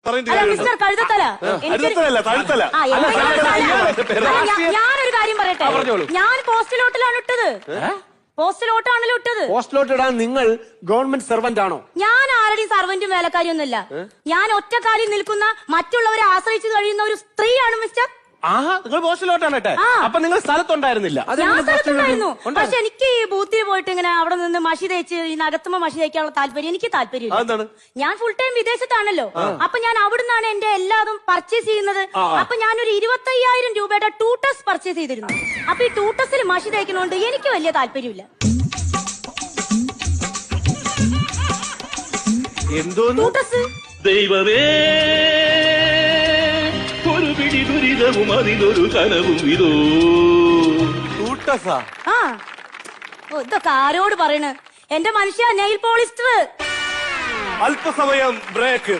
Mister കഴുതത്തല, ഞാനൊരു കാര്യം പറയട്ടെ. ഞാൻ പോസ്റ്റലോട്ടിലാണ് ഇട്ടത്. പോസ്റ്റലോട്ടാണല്ലോ ഇട്ടത്. പോസ്റ്റലോട്ട് ഇടാൻ നിങ്ങൾ ഗവൺമെന്റ് സെർവന്റ് ആണോ? ഞാൻ ആരുടെയും സർവന്റും വേലക്കാരിയൊന്നുമില്ല. ഞാൻ ഒറ്റക്കാലിൽ നിൽക്കുന്ന മറ്റുള്ളവരെ ആശ്രയിച്ചു കഴിയുന്ന ഒരു സ്ത്രീയാണ് മിസ്റ്റർ. നിങ്ങൾ പോസ്റ്റലോട്ടാണ് ഇട്ടെ. അപ്പൊ നിങ്ങൾ സ്ഥലത്തുണ്ടായിരുന്നില്ല? ഞാൻ സ്ഥലത്തുണ്ടായിരുന്നു. പക്ഷെ എനിക്ക് ഈ ബൂത്തിൽ പോയിട്ട് ഇങ്ങനെ അവിടെ നിന്ന് മഷി തേച്ച് ഈ നഗത്തുമ്പോ മഷി തേക്കാനുള്ള താല്പര്യം എനിക്ക് താല്പര്യമില്ല. ഞാൻ ഫുൾ ടൈം വിദേശത്താണല്ലോ. അപ്പൊ ഞാൻ അവിടുന്നാണ് എന്റെ എല്ലാതും പർച്ചേസ് ചെയ്യുന്നത്. അപ്പൊ ഞാനൊരു 25,000 രൂപയുടെ ടൂട്ടസ് പർച്ചേസ് ചെയ്തിരുന്നു. അപ്പൊ ഈ ടൂട്ടസിൽ മഷി തേക്കുന്നോണ്ട് എനിക്ക് വലിയ താല്പര്യമില്ല. ടൂട്ടസ് ദൈവമേ, ഒരു പിടി ദുരിതവും അതിലൊരു കനവും ഇതോ. ഇതൊക്കെ ആരോട് പറയണ്? എന്റെ മനുഷ്യ നെയിൽ പോളിസ്റ്റർ. അല്പസമയം ബ്രേക്ക്.